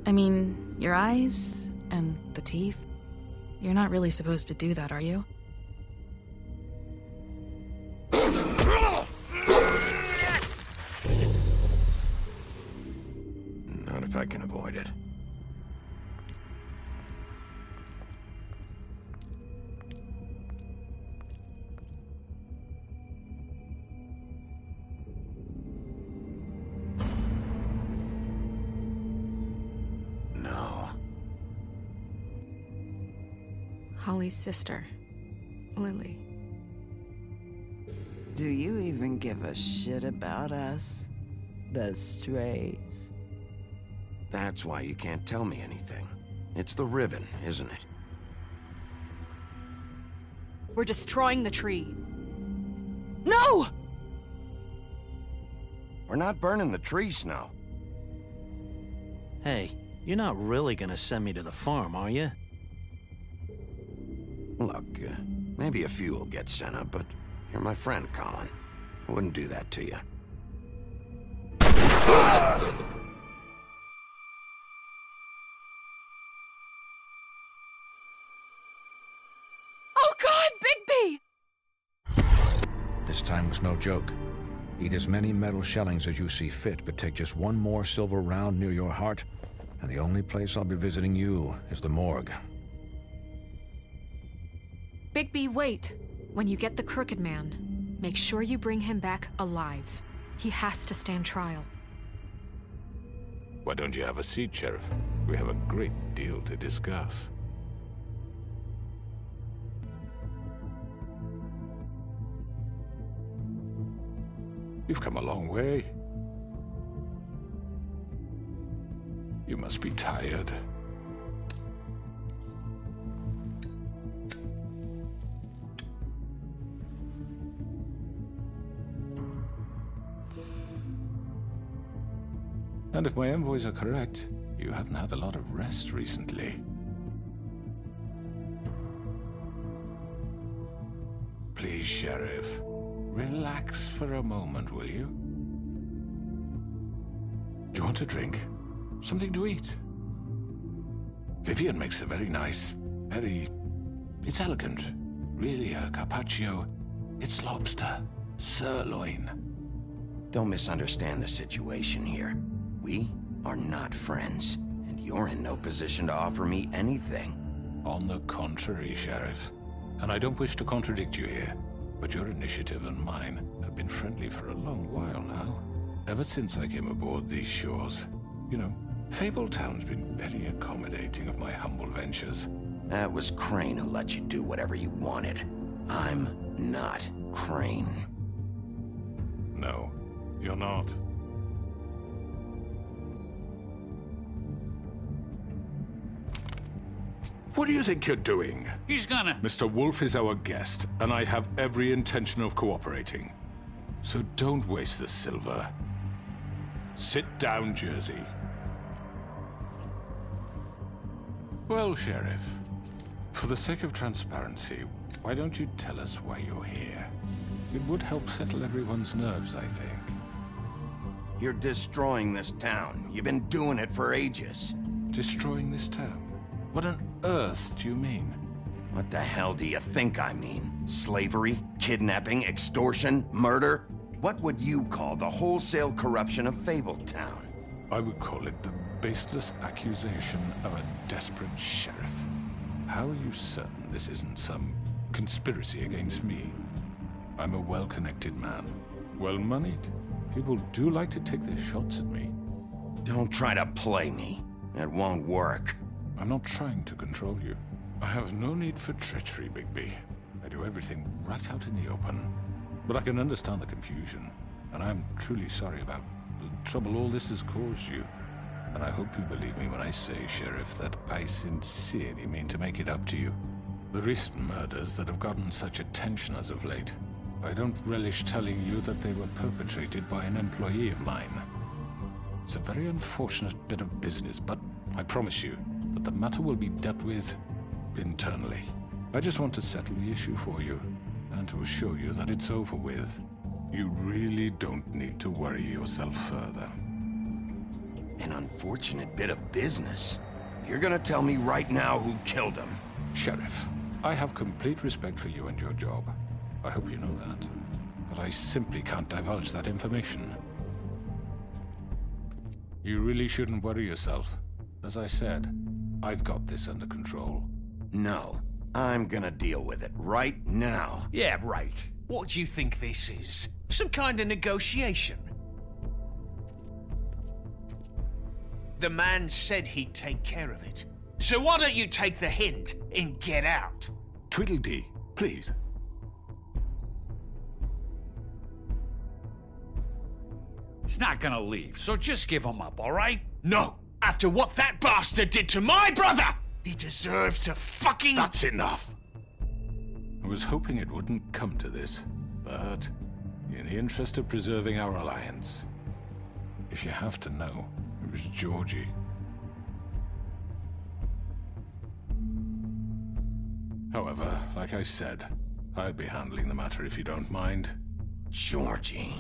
I mean, your eyes and the teeth. You're not really supposed to do that, are you? Not if I can avoid it. No. Holly's sister, Lily. Do you even give a shit about us? The strays? That's why you can't tell me anything. It's the ribbon, isn't it? We're destroying the tree. No! We're not burning the tree, Snow. Hey, you're not really gonna send me to the farm, are you? Look, maybe a few will get sent up, but you're my friend, Colin. I wouldn't do that to you. Oh God, Bigby! This time was no joke. Eat as many metal shellings as you see fit, but take just one more silver round near your heart, and the only place I'll be visiting you is the morgue. Bigby, wait. When you get the Crooked Man, make sure you bring him back alive. He has to stand trial. Why don't you have a seat, Sheriff? We have a great deal to discuss. You've come a long way. You must be tired. And if my envoys are correct, you haven't had a lot of rest recently. Please, Sheriff, relax for a moment, will you? Do you want a drink? Something to eat? Vivian makes a very nice, it's elegant. Really a carpaccio. It's lobster, sirloin. Don't misunderstand the situation here. We are not friends, and you're in no position to offer me anything. On the contrary, Sheriff. And I don't wish to contradict you here, but your initiative and mine have been friendly for a long while now. Ever since I came aboard these shores. You know, Fabletown's been very accommodating of my humble ventures. That was Crane who let you do whatever you wanted. I'm not Crane. No, you're not. What do you think you're doing? He's gonna... Mr. Wolf is our guest, and I have every intention of cooperating. So don't waste the silver. Sit down, Jersey. Well, Sheriff, for the sake of transparency, why don't you tell us why you're here? It would help settle everyone's nerves, I think. You're destroying this town. You've been doing it for ages. Destroying this town? What on earth do you mean? What the hell do you think I mean? Slavery? Kidnapping? Extortion? Murder? What would you call the wholesale corruption of Fabletown? I would call it the baseless accusation of a desperate sheriff. How are you certain this isn't some conspiracy against me? I'm a well-connected man, well-moneyed. People do like to take their shots at me. Don't try to play me. It won't work. I'm not trying to control you. I have no need for treachery, Bigby. I do everything right out in the open. But I can understand the confusion, and I'm truly sorry about the trouble all this has caused you. And I hope you believe me when I say, Sheriff, that I sincerely mean to make it up to you. The recent murders that have gotten such attention as of late, I don't relish telling you that they were perpetrated by an employee of mine. It's a very unfortunate bit of business, but I promise you that the matter will be dealt with internally. I just want to settle the issue for you, and to assure you that it's over with. You really don't need to worry yourself further. An unfortunate bit of business. You're gonna tell me right now who killed him. Sheriff, I have complete respect for you and your job. I hope you know that. But I simply can't divulge that information. You really shouldn't worry yourself. As I said, I've got this under control. No, I'm gonna deal with it right now. Yeah, right. What do you think this is? Some kind of negotiation? The man said he'd take care of it. So why don't you take the hint and get out? Tweedledee, please. He's not gonna leave, so just give him up, all right? No! After what that bastard did to my brother! He deserves to fucking... That's enough! I was hoping it wouldn't come to this, but in the interest of preserving our alliance, if you have to know, it was Georgie. However, like I said, I'll be handling the matter if you don't mind. Georgie.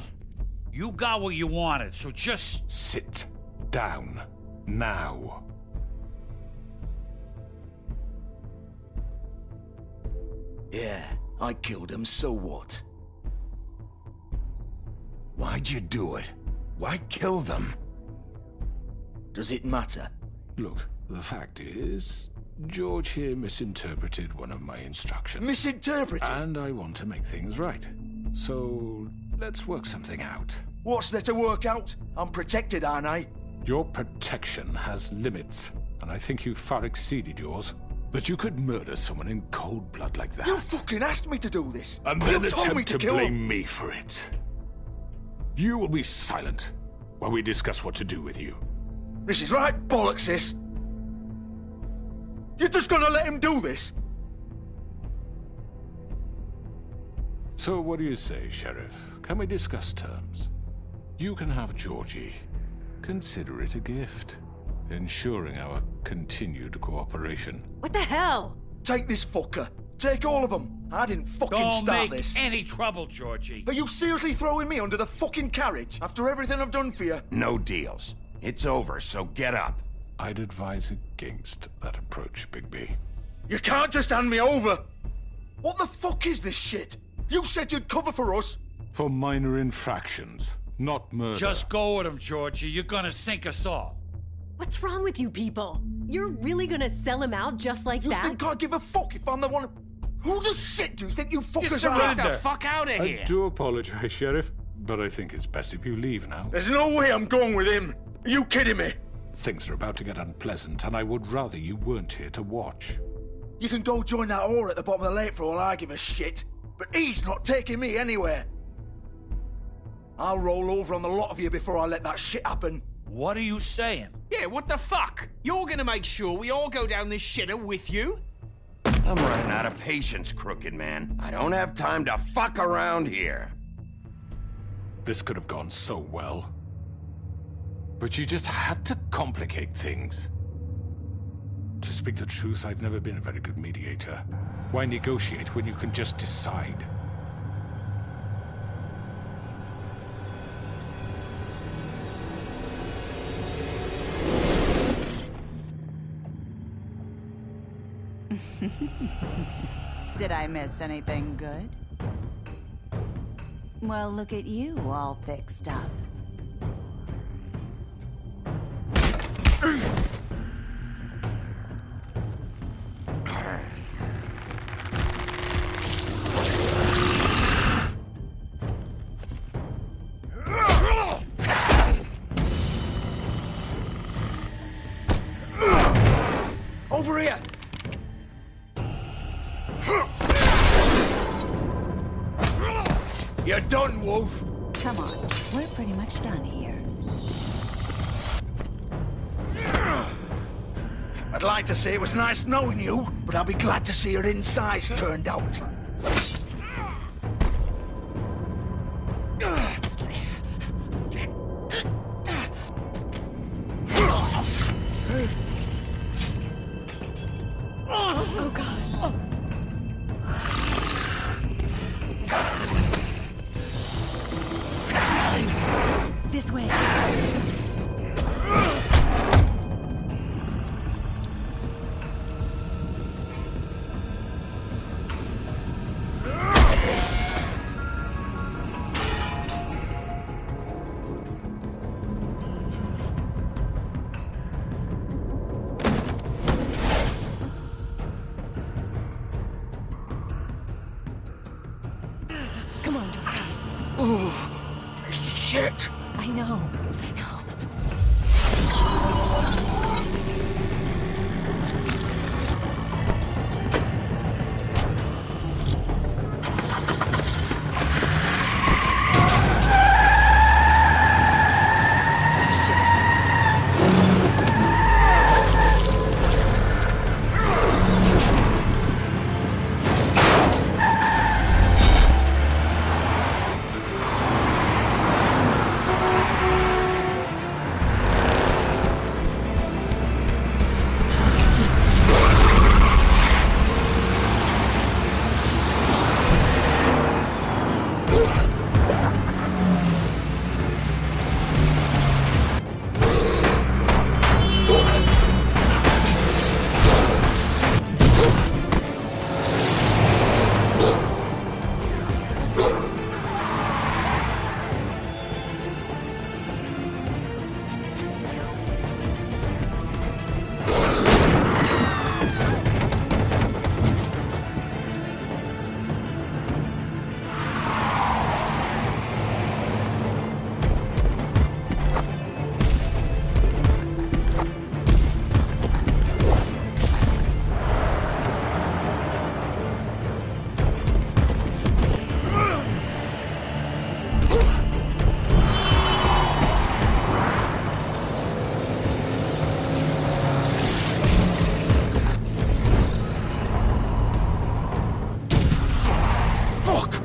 You got what you wanted, so just... Sit down. Now. Yeah, I killed him, so what? Why'd you do it? Why kill them? Does it matter? Look, the fact is, George here misinterpreted one of my instructions. Misinterpreted? And I want to make things right. So, let's work something out. What's there to work out? I'm protected, aren't I? Your protection has limits, and I think you've far exceeded yours. That you could murder someone in cold blood like that. You fucking asked me to do this! And You then told me attempt to kill blame him. me for it. You will be silent while we discuss what to do with you. This is right bollocks, sis. You're just gonna let him do this? So what do you say, Sheriff? Can we discuss terms? You can have Georgie. Consider it a gift, ensuring our continued cooperation. What the hell? Take this fucker. Take all of them. I didn't fucking Don't start make this. any trouble, Georgie. Are you seriously throwing me under the fucking carriage after everything I've done for you? No deals. It's over, so get up. I'd advise against that approach, Bigby. You can't just hand me over! What the fuck is this shit? You said you'd cover for us! For minor infractions, not murder. Just go with him, Georgie. You're gonna sink us all. What's wrong with you people? You're really gonna sell him out just like You that? think I give a fuck if I'm the one... Who the shit do you think you fuckers are? surrender. Get the fuck out of I do apologize, Sheriff, but I think it's best if you leave now. There's no way I'm going with him! Are you kidding me? Things are about to get unpleasant, and I would rather you weren't here to watch. You can go join that whore at the bottom of the lake for all I give a shit. But he's not taking me anywhere. I'll roll over on the lot of you before I let that shit happen. What are you saying? Yeah, what the fuck? You're gonna make sure we all go down this shitter with you? I'm running out of patience, Crooked Man. I don't have time to fuck around here. This could have gone so well. But you just had to complicate things. To speak the truth, I've never been a very good mediator. Why negotiate when you can just decide? Did I miss anything good? Well, look at you, all fixed up. Over here! You're done, Wolf! Come on, we're pretty much done here. I'd like to say it was nice knowing you, but I'll be glad to see your insides turned out. Oh, God. This way. Come on, Georgie. Oh, shit! I know.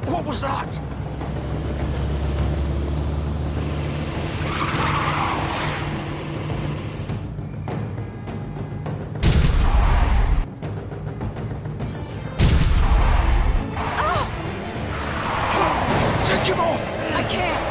What was that? Take him off! I can't!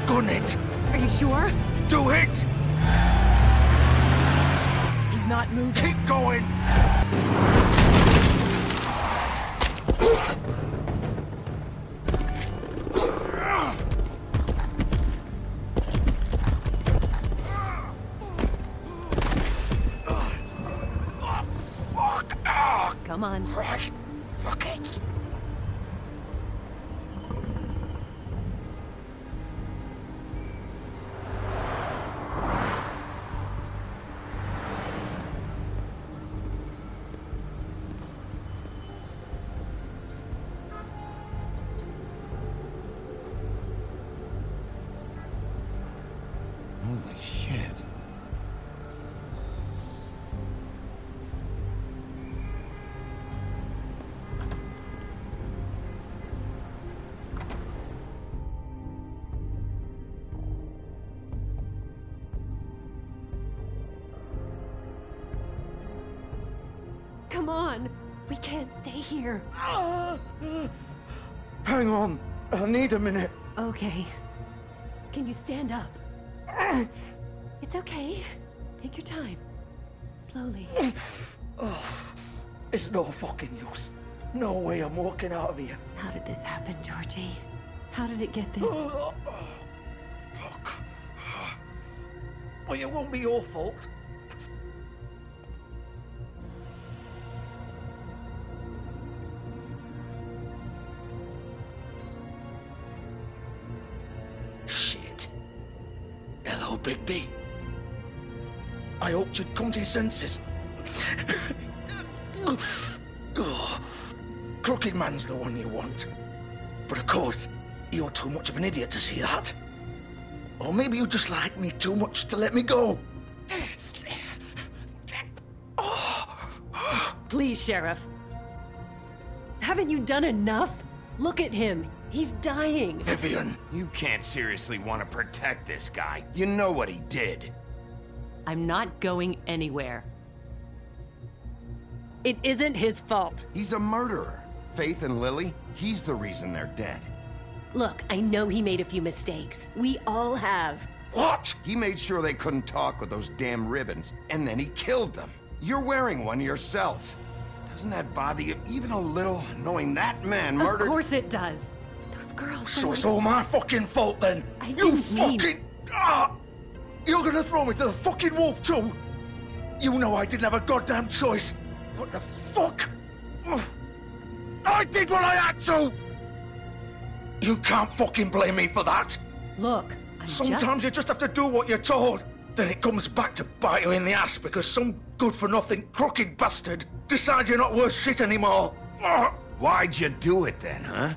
Gun it! Are you sure? Do it! He's not moving. Keep going! Come on. Right. Fuck it. Holy shit. Come on. We can't stay here. Hang on. I need a minute. Okay. Can you stand up? It's okay. Take your time. Slowly. It's no fucking use. No way I'm walking out of here. How did this happen, Georgie? How did it get this? Fuck. Well, it won't be your fault. Shit. Hello, Bigby. I hoped you'd come to your senses. Crooked Man's the one you want. But of course, you're too much of an idiot to see that. Or maybe you just like me too much to let me go. Please, Sheriff. Haven't you done enough? Look at him. He's dying. Vivian! You can't seriously want to protect this guy. You know what he did. I'm not going anywhere. It isn't his fault. He's a murderer. Faith and Lily, he's the reason they're dead. Look, I know he made a few mistakes. We all have. What? He made sure they couldn't talk with those damn ribbons, and then he killed them. You're wearing one yourself. Doesn't that bother you even a little, knowing that man murdered— Of course it does. Those girls— So it's all my fucking fault then? I didn't mean— You're gonna throw me to the fucking wolf too? You know I didn't have a goddamn choice. What the fuck? I did what I had to! You can't fucking blame me for that. Look, Sometimes you just have to do what you're told. Then it comes back to bite you in the ass because some good-for-nothing crooked bastard decides you're not worth shit anymore. Why'd you do it then, huh?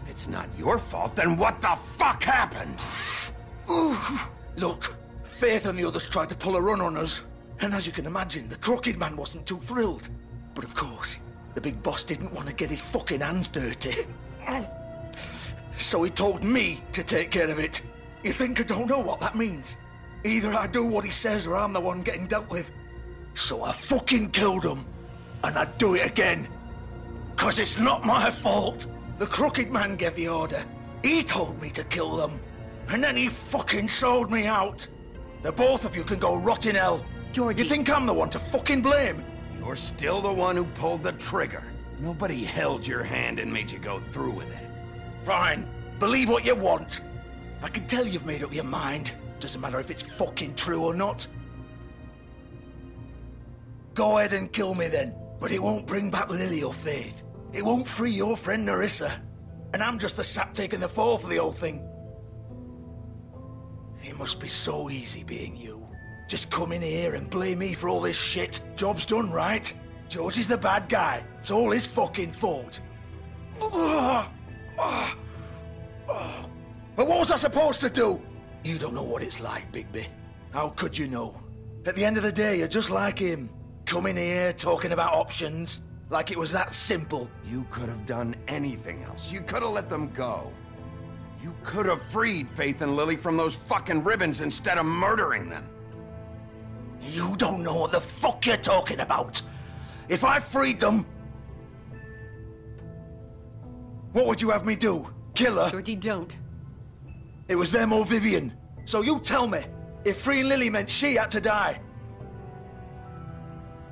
If it's not your fault, then what the fuck happened? Look, Faith and the others tried to pull a run on us. And as you can imagine, the crooked man wasn't too thrilled. But of course, the big boss didn't want to get his fucking hands dirty. So he told me to take care of it. You think I don't know what that means? Either I do what he says or I'm the one getting dealt with. So I fucking killed him. And I'd do it again. 'Cause it's not my fault. The crooked man gave the order. He told me to kill them. And then he fucking sold me out. The both of you can go rot in hell. Georgie. You think I'm the one to fucking blame? You're still the one who pulled the trigger. Nobody held your hand and made you go through with it. Fine. Believe what you want. I can tell you've made up your mind. Doesn't matter if it's fucking true or not. Go ahead and kill me then. But it won't bring back Lily or Faith. It won't free your friend Nerissa. And I'm just the sap taking the fall for the whole thing. It must be so easy being you. Just come in here and blame me for all this shit. Job's done, right? George is the bad guy. It's all his fucking fault. But what was I supposed to do? You don't know what it's like, Bigby. How could you know? At the end of the day, you're just like him. Coming here, talking about options. Like it was that simple. You could have done anything else. You could have let them go. You could have freed Faith and Lily from those fucking ribbons instead of murdering them. You don't know what the fuck you're talking about. If I freed them... What would you have me do? Kill her? Georgie, don't. It was them or Vivian. So you tell me, if freeing Lily meant she had to die.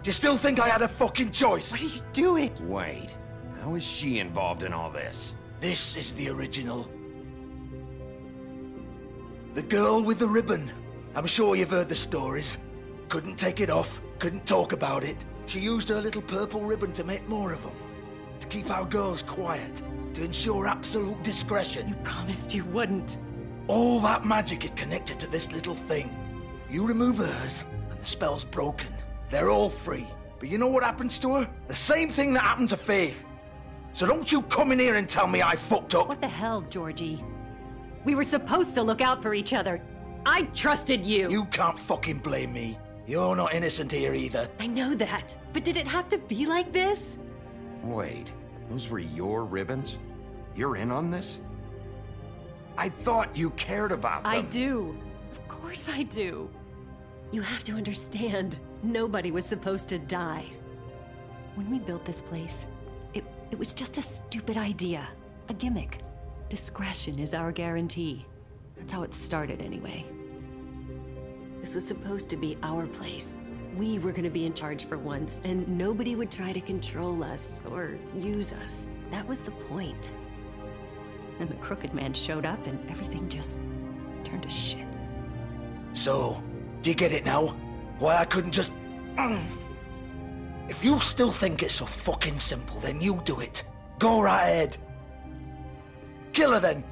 Do you still think I had a fucking choice? What are you doing? Wait, how is she involved in all this? This is the original. The girl with the ribbon. I'm sure you've heard the stories. Couldn't take it off, couldn't talk about it. She used her little purple ribbon to make more of them. To keep our girls quiet. To ensure absolute discretion. You promised you wouldn't. All that magic is connected to this little thing. You remove hers, and the spell's broken. They're all free. But you know what happens to her? The same thing that happened to Faith. So don't you come in here and tell me I fucked up. What the hell, Georgie? We were supposed to look out for each other. I trusted you. You can't fucking blame me. You're not innocent here either. I know that. But did it have to be like this? Wait, those were your ribbons? You're in on this? I thought you cared about them. I do. Of course I do. You have to understand, nobody was supposed to die. When we built this place, it was just a stupid idea. A gimmick. Discretion is our guarantee. That's how it started anyway. This was supposed to be our place. We were gonna be in charge for once, and nobody would try to control us or use us. That was the point. Then the crooked man showed up and everything just turned to shit. So, do you get it now? Why I couldn't just... If you still think it's so fucking simple, then you do it. Go right ahead. Kill her then.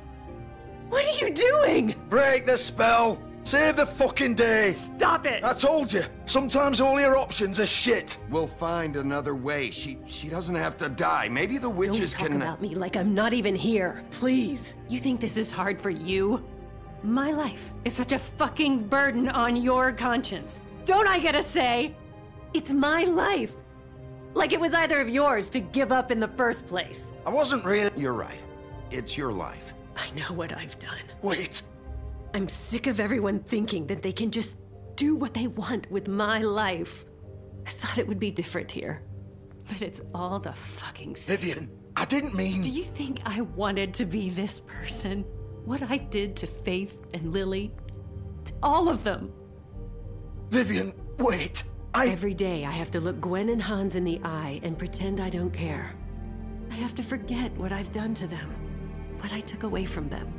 What are you doing? Break the spell. Save the fucking day. Stop it. I told you. Sometimes all your options are shit. We'll find another way. She doesn't have to die. Maybe the witches Don't talk about me like I'm not even here. Please. You think this is hard for you? My life is such a fucking burden on your conscience. Don't I get a say? It's my life. Like it was either of yours to give up in the first place. I wasn't really... You're right. It's your life. I know what I've done. Wait. I'm sick of everyone thinking that they can just do what they want with my life. I thought it would be different here. But it's all the fucking same. Vivian, I didn't mean... Do you think I wanted to be this person? What I did to Faith and Lily? To all of them? Vivian, wait. Every day I have to look Gwen and Hans in the eye and pretend I don't care. I have to forget what I've done to them. What I took away from them.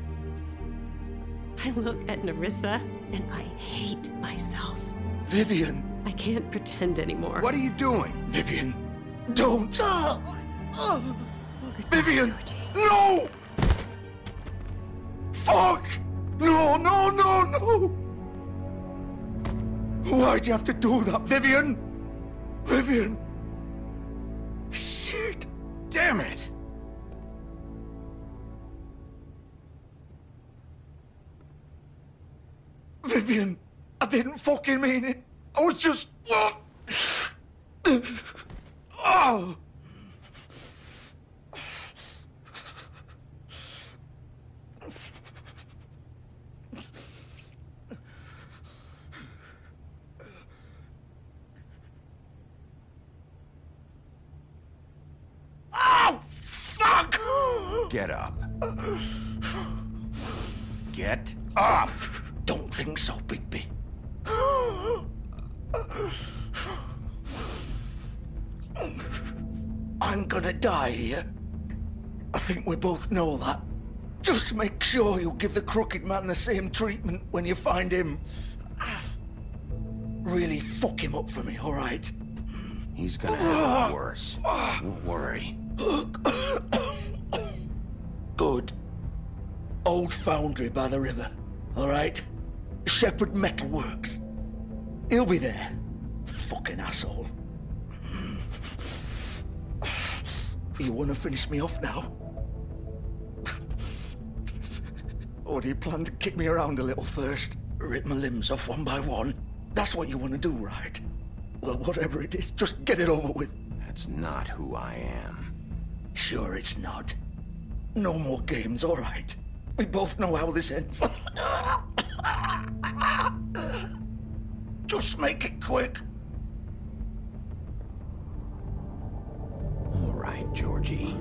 I look at Nerissa and I hate myself. Vivian. I can't pretend anymore. What are you doing? Vivian, don't. Vivian, no! Fuck! No, no, no, no! Why'd you have to do that, Vivian? Vivian! Shit! Damn it! Vivian, I didn't fucking mean it. I was just... Oh! Oh, fuck! Get up. Get up! Don't think so, Bigby. I'm gonna die here. I think we both know that. Just make sure you give the Crooked Man the same treatment when you find him. Really fuck him up for me, all right? He's gonna have it worse. Don't worry. Good. Old foundry by the river, all right? Shepherd Metal Works. He'll be there. Fucking asshole. You want to finish me off now? Or do you plan to kick me around a little first? Rip my limbs off one by one? That's what you want to do, right? Well, whatever it is, just get it over with. That's not who I am. Sure it's not. No more games, all right? We both know how this ends. Just make it quick. All right, Georgie.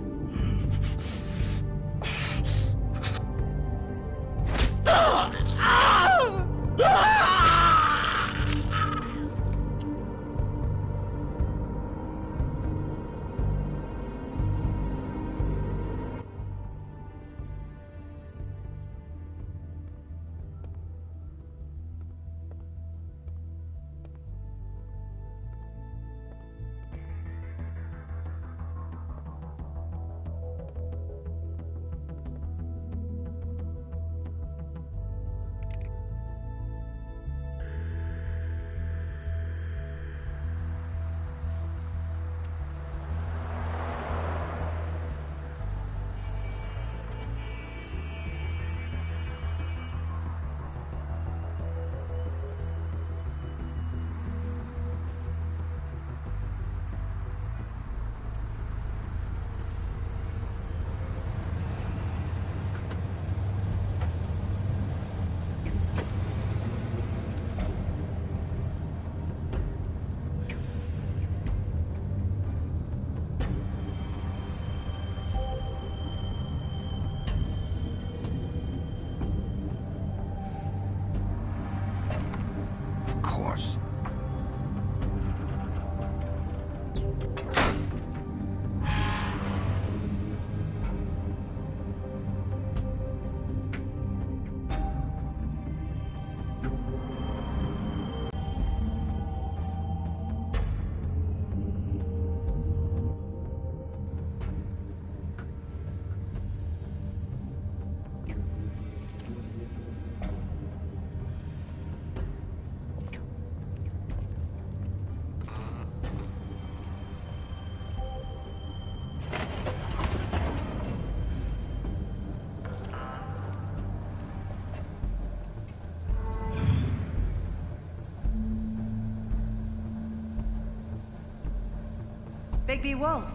Bigby Wolf.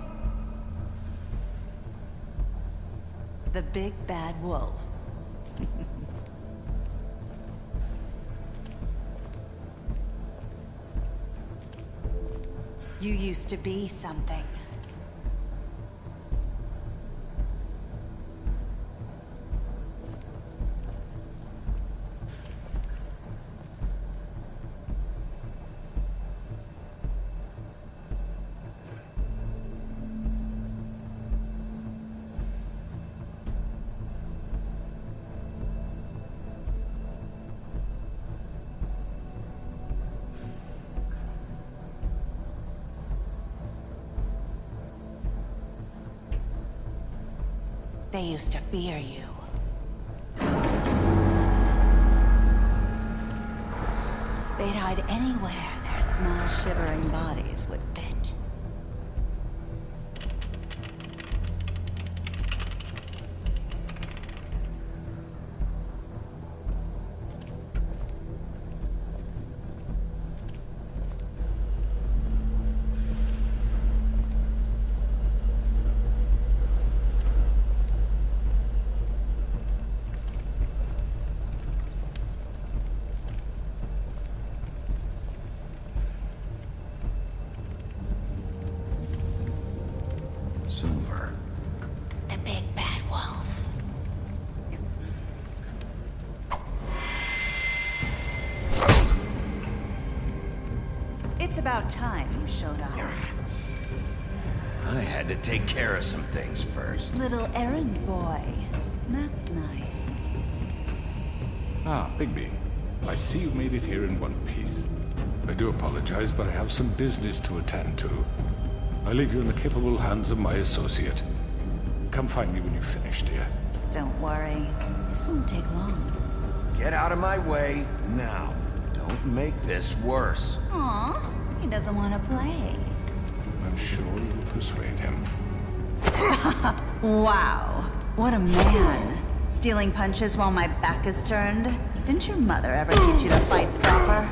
The big bad wolf. You used to be something. They used to fear you. They'd hide anywhere their small, shivering bodies would fit. Silver. The big bad wolf. It's about time you showed up. I had to take care of some things first. Little errand boy. That's nice. Ah, Bigby. I see you made it here in one piece. I do apologize, but I have some business to attend to. I leave you in the capable hands of my associate. Come find me when you've finished, dear. Don't worry. This won't take long. Get out of my way now. Don't make this worse. Aw, he doesn't want to play. I'm sure you'll persuade him. Wow, what a man. Stealing punches while my back is turned? Didn't your mother ever teach you to fight proper?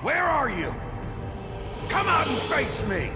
Where are you? Come out and face me!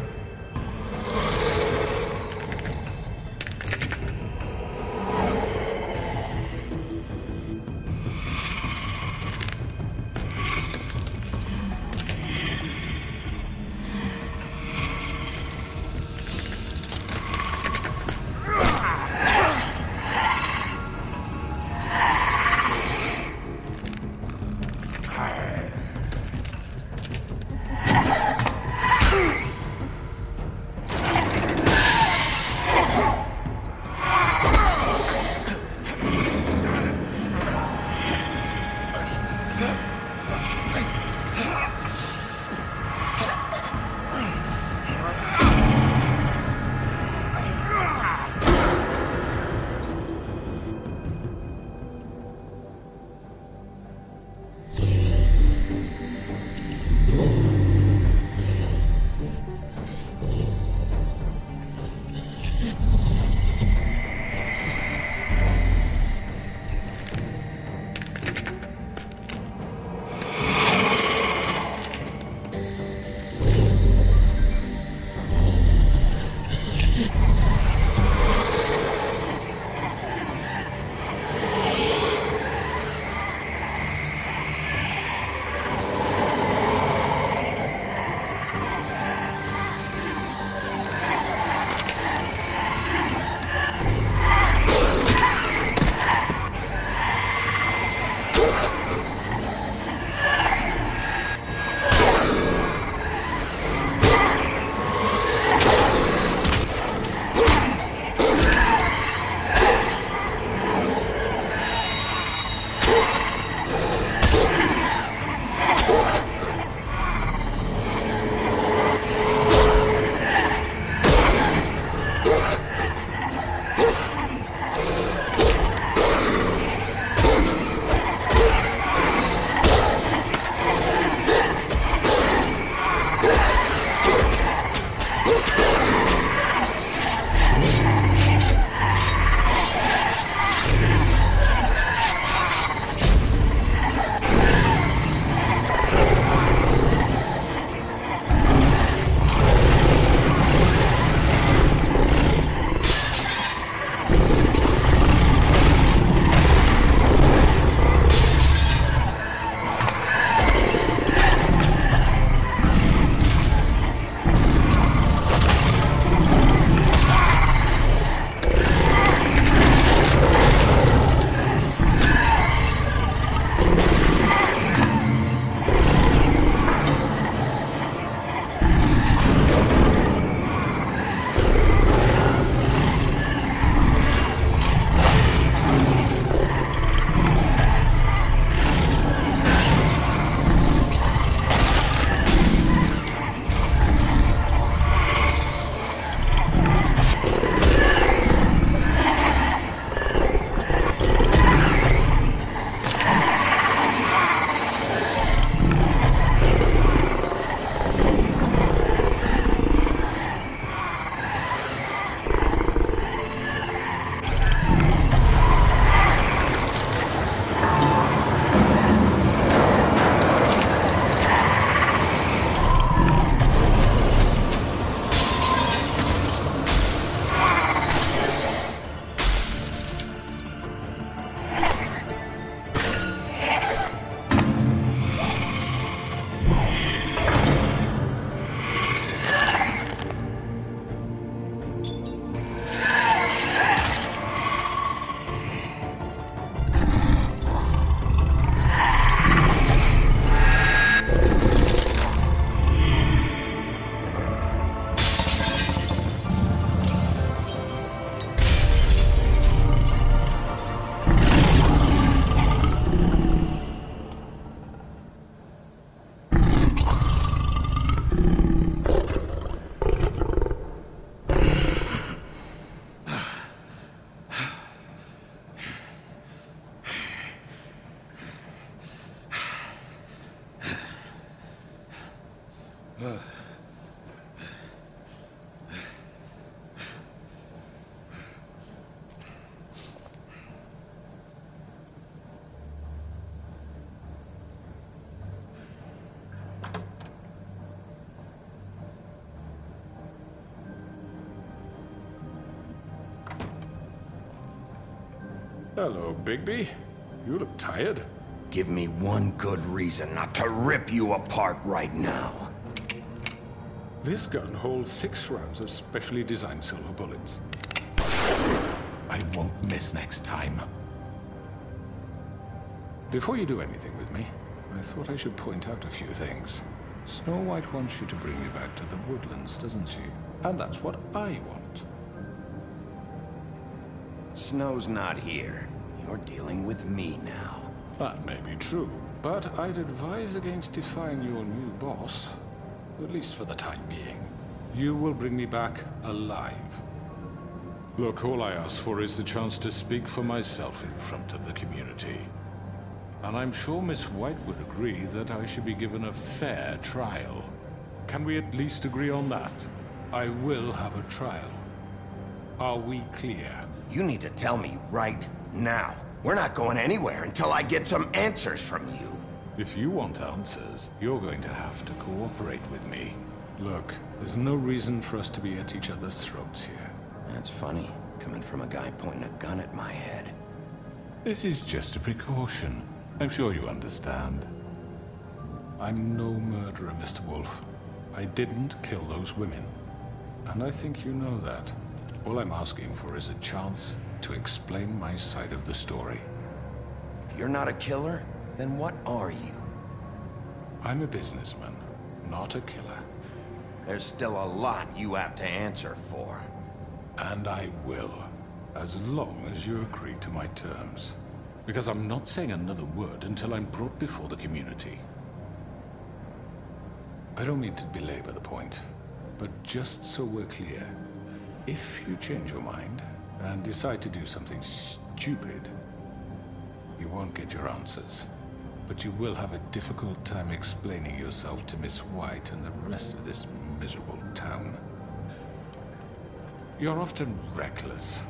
Hello, Bigby. You look tired. Give me one good reason not to rip you apart right now. This gun holds 6 rounds of specially designed silver bullets. I won't miss next time. Before you do anything with me, I thought I should point out a few things. Snow White wants you to bring me back to the woodlands, doesn't she? And that's what I want. Snow's not here. You're dealing with me now. That may be true, but I'd advise against defying your new boss, at least for the time being. You will bring me back alive. Look, all I ask for is the chance to speak for myself in front of the community. And I'm sure Miss White would agree that I should be given a fair trial. Can we at least agree on that? I will have a trial. Are we clear? You need to tell me right now. We're not going anywhere until I get some answers from you. If you want answers, you're going to have to cooperate with me. Look, there's no reason for us to be at each other's throats here. That's funny, coming from a guy pointing a gun at my head. This is just a precaution. I'm sure you understand. I'm no murderer, Mr. Wolf. I didn't kill those women. And I think you know that. All I'm asking for is a chance to explain my side of the story. If you're not a killer, then what are you? I'm a businessman, not a killer. There's still a lot you have to answer for. And I will, as long as you agree to my terms. Because I'm not saying another word until I'm brought before the community. I don't mean to belabor the point, but just so we're clear, if you change your mind and decide to do something stupid, you won't get your answers. But you will have a difficult time explaining yourself to Miss White and the rest of this miserable town. You're often reckless,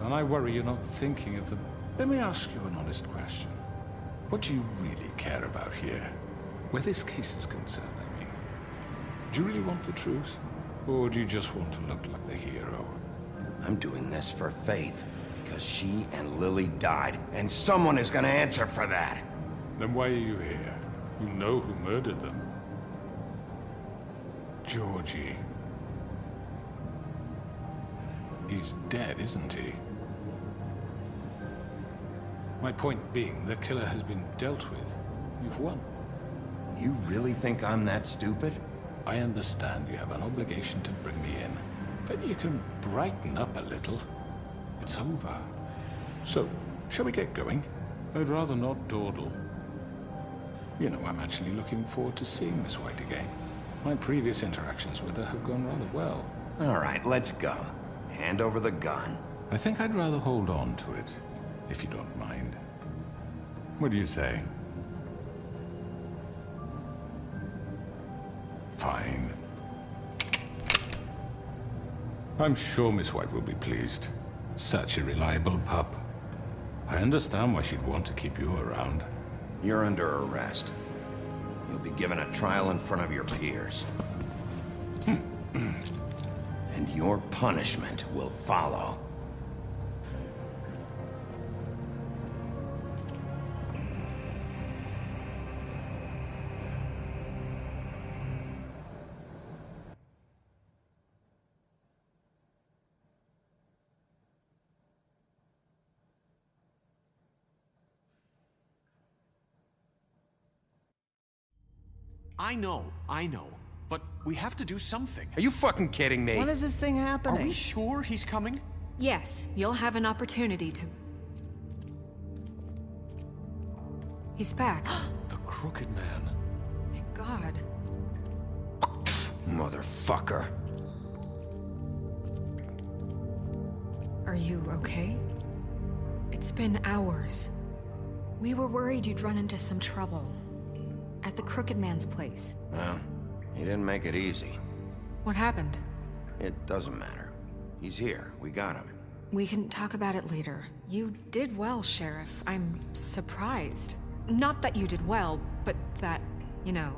and I worry you're not thinking of the... Let me ask you an honest question. What do you really care about here? Where this case is concerned, I mean. Do you really want the truth? Or do you just want to look like the hero? I'm doing this for Faith, because she and Lily died, and someone is gonna answer for that. Then why are you here? You know who murdered them. Georgie. He's dead, isn't he? My point being, the killer has been dealt with. You've won. You really think I'm that stupid? I understand you have an obligation to bring me in, but you can brighten up a little. It's over. So, shall we get going? I'd rather not dawdle. You know, I'm actually looking forward to seeing Miss White again. My previous interactions with her have gone rather well. All right, let's go. Hand over the gun. I think I'd rather hold on to it, if you don't mind. What do you say? Fine. I'm sure Miss White will be pleased. Such a reliable pup. I understand why she'd want to keep you around. You're under arrest. You'll be given a trial in front of your peers. And your punishment will follow. I know. But we have to do something. Are you fucking kidding me? When is this thing happening? Are we sure he's coming? Yes, you'll have an opportunity to... He's back. The Crooked Man. Thank God. Motherfucker. Are you okay? It's been hours. We were worried you'd run into some trouble. At the Crooked Man's place. Well, he didn't make it easy. What happened? It doesn't matter. He's here. We got him. We can talk about it later. You did well, Sheriff. I'm surprised. Not that you did well, but that, you know...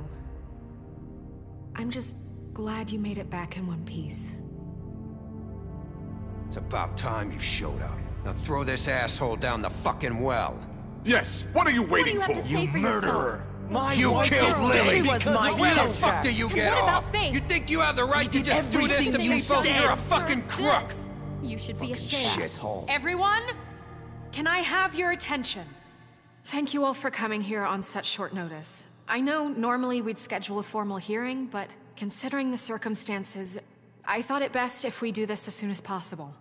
I'm just glad you made it back in one piece. It's about time you showed up. Now throw this asshole down the fucking well. Yes, what are you waiting for? You murderer! You killed Lily! She was my Where the sister. fuck do you get off? You think you have the right to just do this to people? You're a fucking crook! You should be ashamed. Shithole. Everyone, can I have your attention? Thank you all for coming here on such short notice. I know normally we'd schedule a formal hearing, but considering the circumstances, I thought it best if we do this as soon as possible.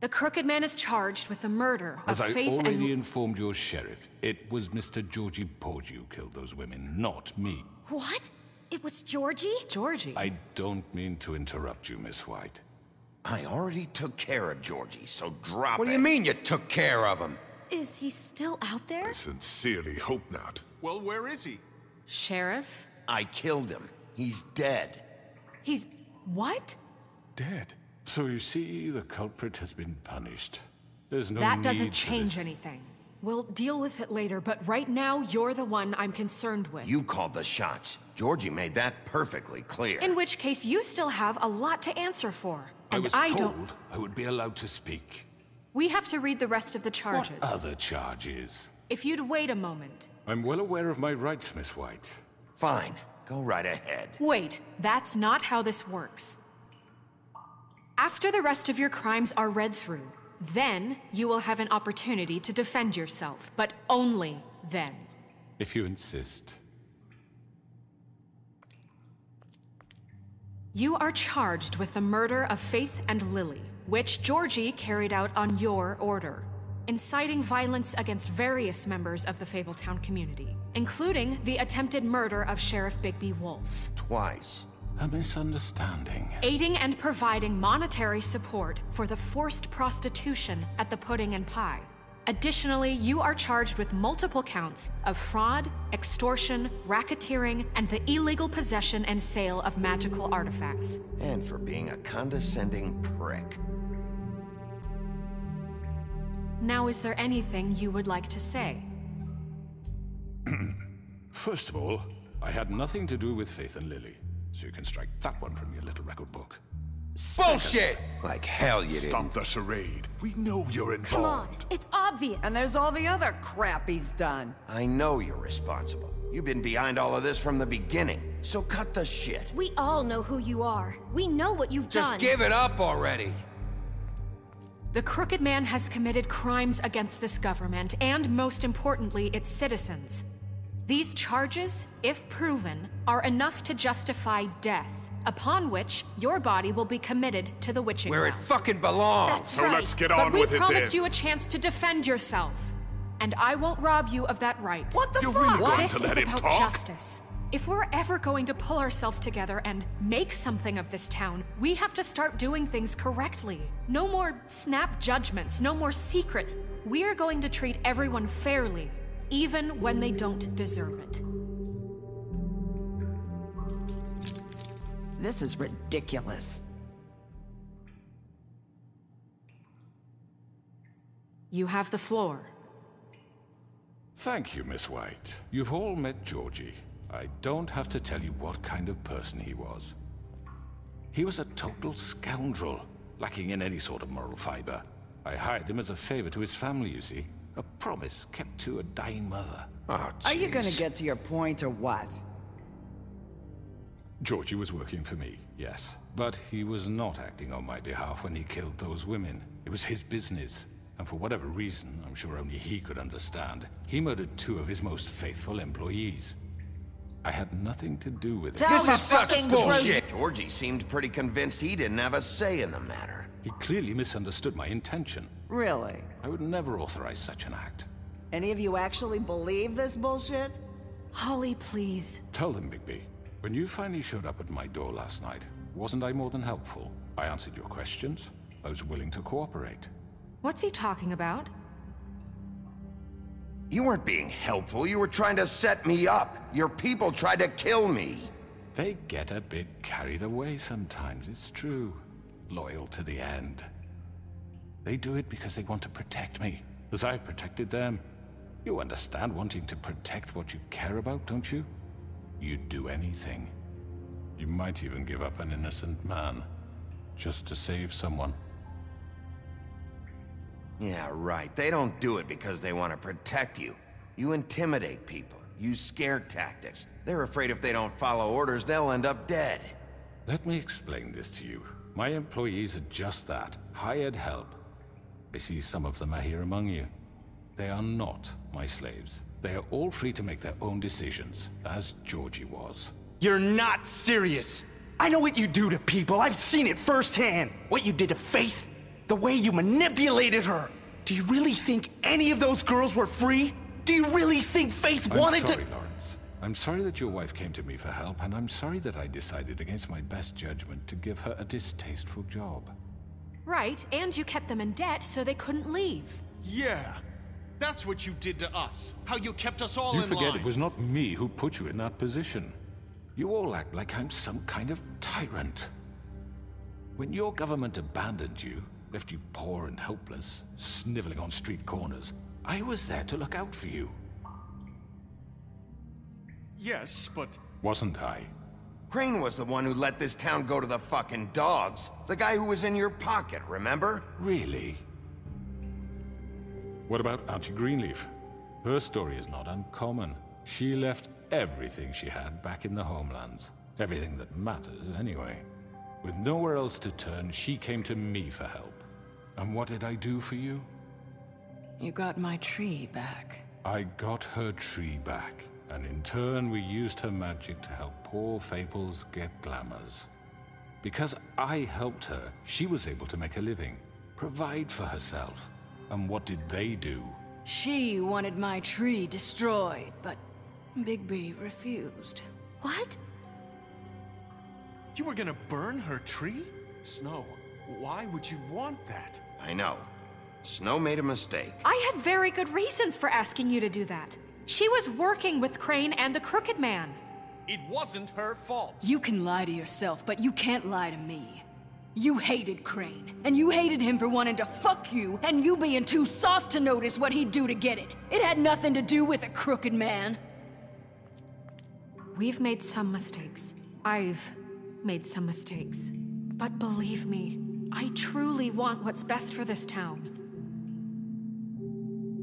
The Crooked Man is charged with the murder of As I Faith already informed your sheriff, it was Mr. Georgie Porgy who killed those women, not me. What? It was Georgie? Georgie? I don't mean to interrupt you, Miss White. I already took care of Georgie, so drop it. What do you mean you took care of him? Is he still out there? I sincerely hope not. Well, where is he? Sheriff? I killed him. He's dead. He's... what? Dead. So you see, the culprit has been punished. There's no That need doesn't for change this. anything. We'll deal with it later, but right now, you're the one I'm concerned with. You called the shots. Georgie made that perfectly clear. In which case, you still have a lot to answer for. I And was I told don't... I would be allowed to speak. We have to read the rest of the charges. What other charges? If you'd wait a moment. I'm well aware of my rights, Miss White. Fine. Go right ahead. Wait, that's not how this works. After the rest of your crimes are read through, then you will have an opportunity to defend yourself, but only then. If you insist. You are charged with the murder of Faith and Lily, which Georgie carried out on your order, inciting violence against various members of the Fabletown community, including the attempted murder of Sheriff Bigby Wolf. Twice. A misunderstanding. Aiding and providing monetary support for the forced prostitution at the Pudding and Pie. Additionally, you are charged with multiple counts of fraud, extortion, racketeering, and the illegal possession and sale of magical artifacts. And for being a condescending prick. Now, is there anything you would like to say? First of all, I had nothing to do with Faith and Lily, so you can strike that one from your little record book. Bullshit! Like hell you didn't. Stop the charade. We know you're involved. Come on, it's obvious. And there's all the other crap he's done. I know you're responsible. You've been behind all of this from the beginning, so cut the shit. We all know who you are. We know what you've done. Just give it up already. The Crooked Man has committed crimes against this government, and most importantly, its citizens. These charges, if proven, are enough to justify death, upon which your body will be committed to the witching Where it well. fucking belongs. That's So right. let's get But on we with it promised then. you a chance to defend yourself, and I won't rob you of that right. What the You're fuck? really going This to is let him about talk? justice. If we're ever going to pull ourselves together and make something of this town, we have to start doing things correctly. No more snap judgments, no more secrets. We are going to treat everyone fairly, even when they don't deserve it. This is ridiculous. You have the floor. Thank you, Miss White. You've all met Georgie. I don't have to tell you what kind of person he was. He was a total scoundrel, lacking in any sort of moral fiber. I hired him as a favor to his family, you see. A promise kept to a dying mother. Oh, Are you gonna jeez. get to your point or what? Georgie was working for me, yes. But he was not acting on my behalf when he killed those women. It was his business. And for whatever reason, I'm sure only he could understand, he murdered 2 of his most faithful employees. I had nothing to do with it. Tell the fucking truth. Georgie seemed pretty convinced he didn't have a say in the matter. He clearly misunderstood my intention. Really? I would never authorize such an act. Any of you actually believe this bullshit? Holly, please. Tell them, Bigby. When you finally showed up at my door last night, wasn't I more than helpful? I answered your questions. I was willing to cooperate. What's he talking about? You weren't being helpful. You were trying to set me up. Your people tried to kill me. They get a bit carried away sometimes, it's true. Loyal to the end. They do it because they want to protect me, as I protected them. You understand wanting to protect what you care about, don't you? You'd do anything. You might even give up an innocent man, just to save someone. Yeah, right. They don't do it because they want to protect you. You intimidate people, use scare tactics. They're afraid if they don't follow orders, they'll end up dead. Let me explain this to you. My employees are just that, hired help. I see some of them are here among you. They are not my slaves. They are all free to make their own decisions, as Georgie was. You're not serious! I know what you do to people, I've seen it firsthand! What you did to Faith, the way you manipulated her! Do you really think any of those girls were free? Do you really think Faith wanted to— I'm sorry, Lawrence. I'm sorry that your wife came to me for help, and I'm sorry that I decided against my best judgment to give her a distasteful job. Right, and you kept them in debt so they couldn't leave. Yeah, that's what you did to us. How you kept us all You in forget line. it was not me who put you in that position. You all act like I'm some kind of tyrant. When your government abandoned you, left you poor and helpless, sniveling on street corners, I was there to look out for you. Yes, but... Wasn't I? Crane was the one who let this town go to the fucking dogs. The guy who was in your pocket, remember? Really? What about Auntie Greenleaf? Her story is not uncommon. She left everything she had back in the homelands. Everything that matters, anyway. With nowhere else to turn, she came to me for help. And what did I do for you? You got my tree back. I got her tree back. And in turn, we used her magic to help poor Fables get glamours. Because I helped her, she was able to make a living, provide for herself. And what did they do? She wanted my tree destroyed, but Bigby refused. What? You were gonna burn her tree? Snow, why would you want that? I know. Snow made a mistake. I had very good reasons for asking you to do that. She was working with Crane and the Crooked Man. It wasn't her fault. You can lie to yourself, but you can't lie to me. You hated Crane, and you hated him for wanting to fuck you, and you being too soft to notice what he'd do to get it. It had nothing to do with a Crooked Man. We've made some mistakes. I've made some mistakes. But believe me, I truly want what's best for this town.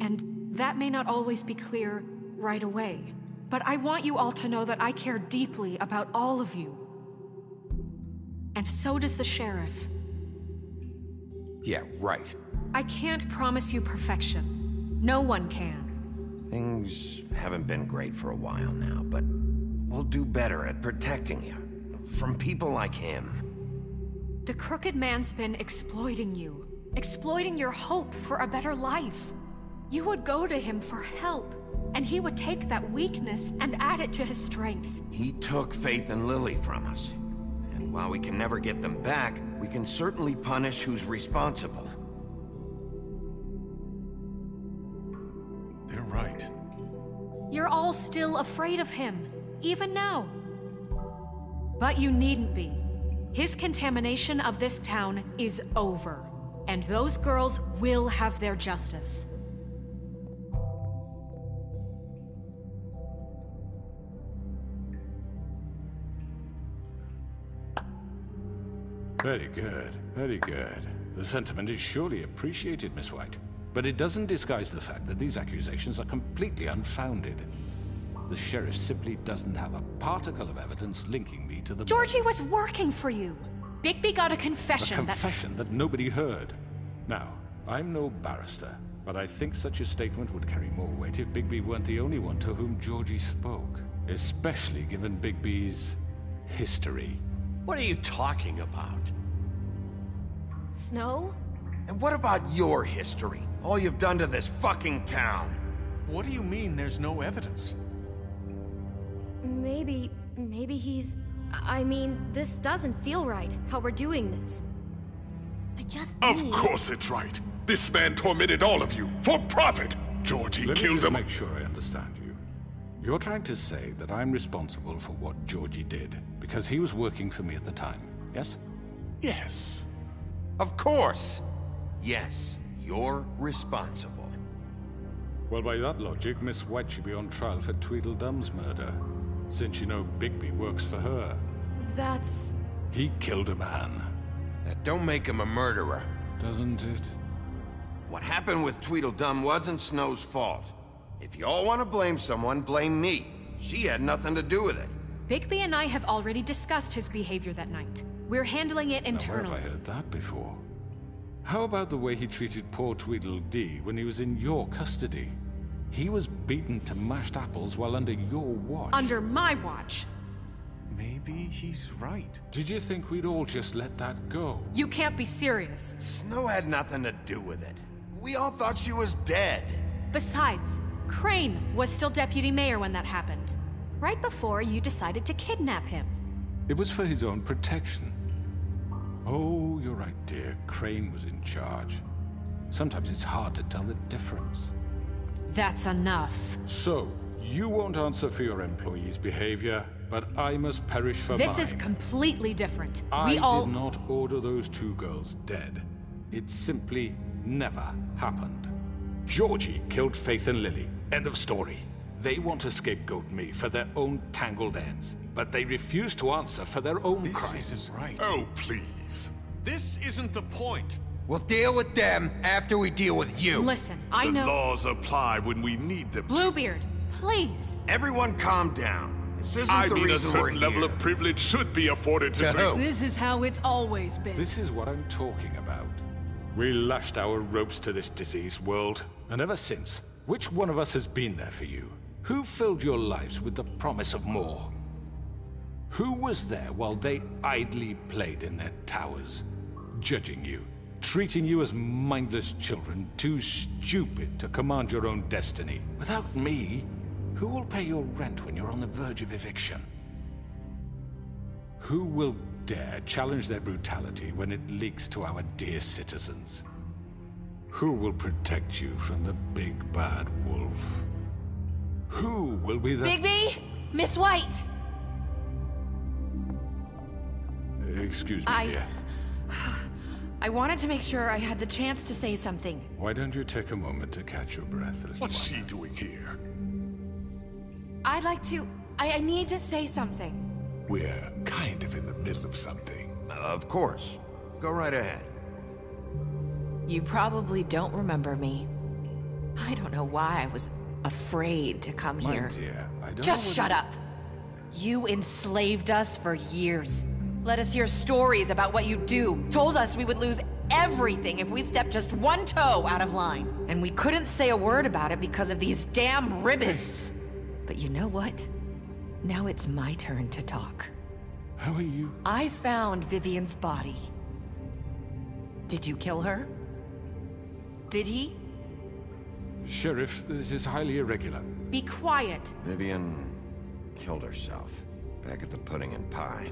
And that may not always be clear right away, but I want you all to know that I care deeply about all of you. And so does the sheriff. Yeah, right. I can't promise you perfection. No one can. Things haven't been great for a while now, but we'll do better at protecting you. From people like him. The Crooked Man's been exploiting you. Exploiting your hope for a better life. You would go to him for help, and he would take that weakness and add it to his strength. He took Faith and Lily from us. And while we can never get them back, we can certainly punish who's responsible. They're right. You're all still afraid of him, even now. But you needn't be. His contamination of this town is over, and those girls will have their justice. Very good, very good. The sentiment is surely appreciated, Miss White. But it doesn't disguise the fact that these accusations are completely unfounded. The sheriff simply doesn't have a particle of evidence linking me to the... Georgie was working for you. Bigby got a confession. A confession that nobody heard. Now, I'm no barrister, but I think such a statement would carry more weight if Bigby weren't the only one to whom Georgie spoke. Especially given Bigby's history. What are you talking about? Snow? And what about your history? All you've done to this fucking town? What do you mean there's no evidence? Maybe he's... I mean, this doesn't feel right, how we're doing this. I just Of course it's right. This man tormented all of you, for profit! Georgie killed them. Let me just make sure I understand you. You're trying to say that I'm responsible for what Georgie did, because he was working for me at the time, yes? Yes. Of course! Yes, you're responsible. Well, by that logic, Miss White should be on trial for Tweedledum's murder, since you know Bigby works for her. That's... He killed a man. That don't make him a murderer. Doesn't it? What happened with Tweedledum wasn't Snow's fault. If y'all want to blame someone, blame me. She had nothing to do with it. Bigby and I have already discussed his behavior that night. We're handling it internally. Now, where have I heard that before? How about the way he treated poor Tweedledee when he was in your custody? He was beaten to mashed apples while under your watch. Under my watch. Maybe he's right. Did you think we'd all just let that go? You can't be serious. Snow had nothing to do with it. We all thought she was dead. Besides, Crane was still deputy mayor when that happened. Right before you decided to kidnap him. It was for his own protection. Oh, you're right, dear. Crane was in charge. Sometimes it's hard to tell the difference. That's enough. So, you won't answer for your employees' behavior, but I must perish for mine. This is completely different. I did not order those two girls dead. It simply never happened. Georgie killed Faith and Lily. End of story. They want to scapegoat me for their own tangled ends, but they refuse to answer for their own crimes. This isn't right. Oh, please. This isn't the point. We'll deal with them after we deal with you. Listen, I know. The laws apply when we need them to. Bluebeard, please. Everyone calm down. This isn't I the mean, a reason we're certain level here. of privilege should be afforded to who? This is how it's always been. This is what I'm talking about. We lashed our ropes to this diseased world, and ever since, which one of us has been there for you? Who filled your lives with the promise of more? Who was there while they idly played in their towers, judging you, treating you as mindless children, too stupid to command your own destiny? Without me, who will pay your rent when you're on the verge of eviction? Who will dare challenge their brutality when it leaks to our dear citizens? Who will protect you from the big bad wolf? Who will be the— Bigby! Miss White! Excuse me, dear. I wanted to make sure I had the chance to say something. Why don't you take a moment to catch your breath, little What's she doing here? I'd like to... I need to say something. We're kind of in the middle of something. Of course. Go right ahead. You probably don't remember me. I don't know why I was afraid to come My here. dear, I don't Just know shut up. You enslaved us for years. Let us hear stories about what you do. Told us we would lose everything if we stepped just one toe out of line. And we couldn't say a word about it because of these damn ribbons. But you know what? Now it's my turn to talk. How are you? I found Vivian's body. Did you kill her? Did he? Sheriff, this is highly irregular. Be quiet. Vivian killed herself back at the Pudding and Pie.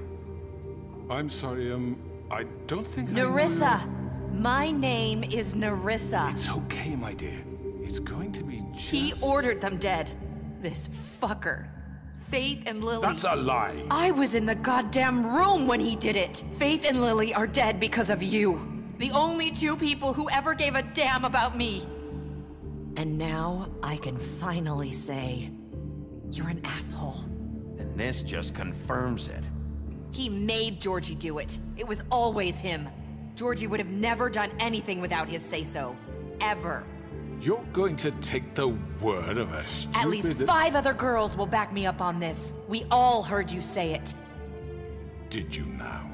I'm sorry, I don't think Nerissa! My name is Nerissa. It's okay, my dear. It's going to be just... He ordered them dead. This fucker. Faith and Lily... That's a lie! I was in the goddamn room when he did it! Faith and Lily are dead because of you. The only two people who ever gave a damn about me. And now I can finally say, you're an asshole. And this just confirms it. He made Georgie do it. It was always him. Georgie would have never done anything without his say-so. Ever. You're going to take the word of a stupid... At least 5 other girls will back me up on this. We all heard you say it. Did you now?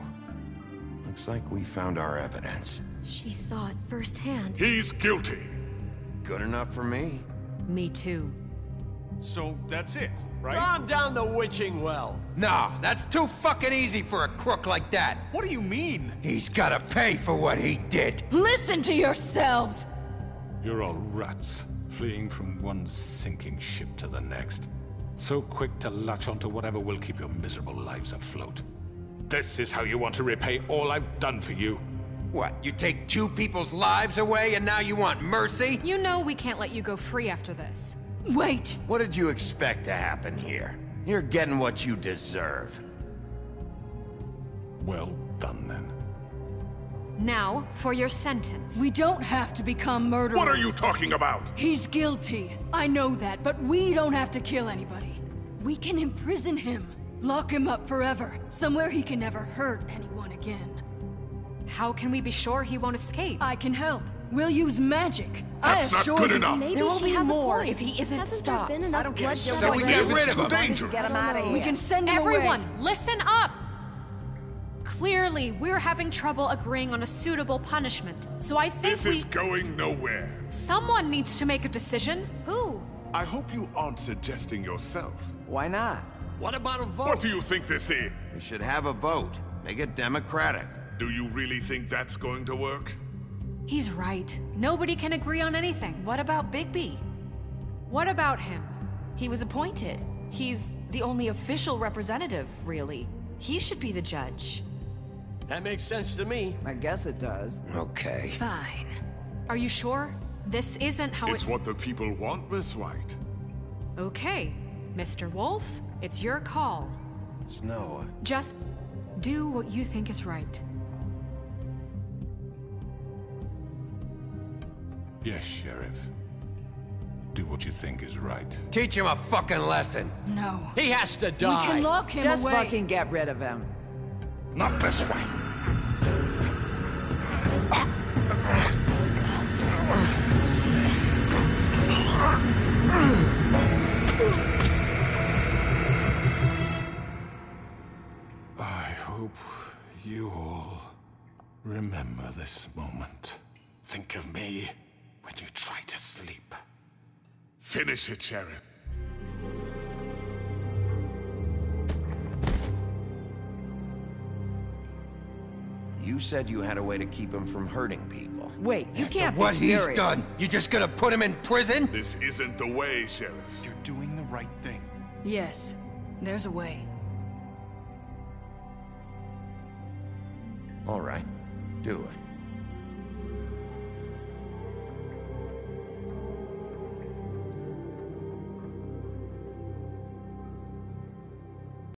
Looks like we found our evidence. She saw it firsthand. He's guilty. Good enough for me. Me too. So that's it, right? Calm down the witching well. Nah, that's too fucking easy for a crook like that. What do you mean? He's gotta pay for what he did. Listen to yourselves! You're all rats, fleeing from one sinking ship to the next. So quick to latch onto whatever will keep your miserable lives afloat. This is how you want to repay all I've done for you? What, you take 2 people's lives away and now you want mercy? You know we can't let you go free after this. Wait! What did you expect to happen here? You're getting what you deserve. Well done, then. Now, for your sentence. We don't have to become murderers. What are you talking about? He's guilty. I know that, but we don't have to kill anybody. We can imprison him. Lock him up forever. Somewhere he can never hurt anyone again. How can we be sure he won't escape? I can help. We'll use magic. That's not good enough. Maybe There will she be has more a point. if he isn't Hasn't stopped. There been enough I don't care. bloodshed So we already? get rid It's of too him. dangerous. Get him out of here. We can send him Everyone, away. listen up! Clearly, we're having trouble agreeing on a suitable punishment. So I think This is going nowhere. someone needs to make a decision. Who? I hope you aren't suggesting yourself. Why not? What about a vote? What do you think this is? We should have a vote. Make it democratic. Do you really think that's going to work? He's right. Nobody can agree on anything. What about Bigby? What about him? He was appointed. He's the only official representative, really. He should be the judge. That makes sense to me. I guess it does. Okay. Fine. Are you sure? This isn't how It's what the people want, Miss White. Okay, Mr. Wolf, it's your call. Snow, Just do what you think is right. Yes, Sheriff. Do what you think is right. Teach him a fucking lesson. No. He has to die. We can lock him Just away. fucking get rid of him. Not this way. I hope you all remember this moment. Think of me when you try to sleep. Finish it, Sheriff. you said you had a way to keep him from hurting people. Wait, you can't be What serious. he's done, you just gonna put him in prison? This isn't the way, Sheriff. You're doing the right thing. Yes, there's a way. All right, do it.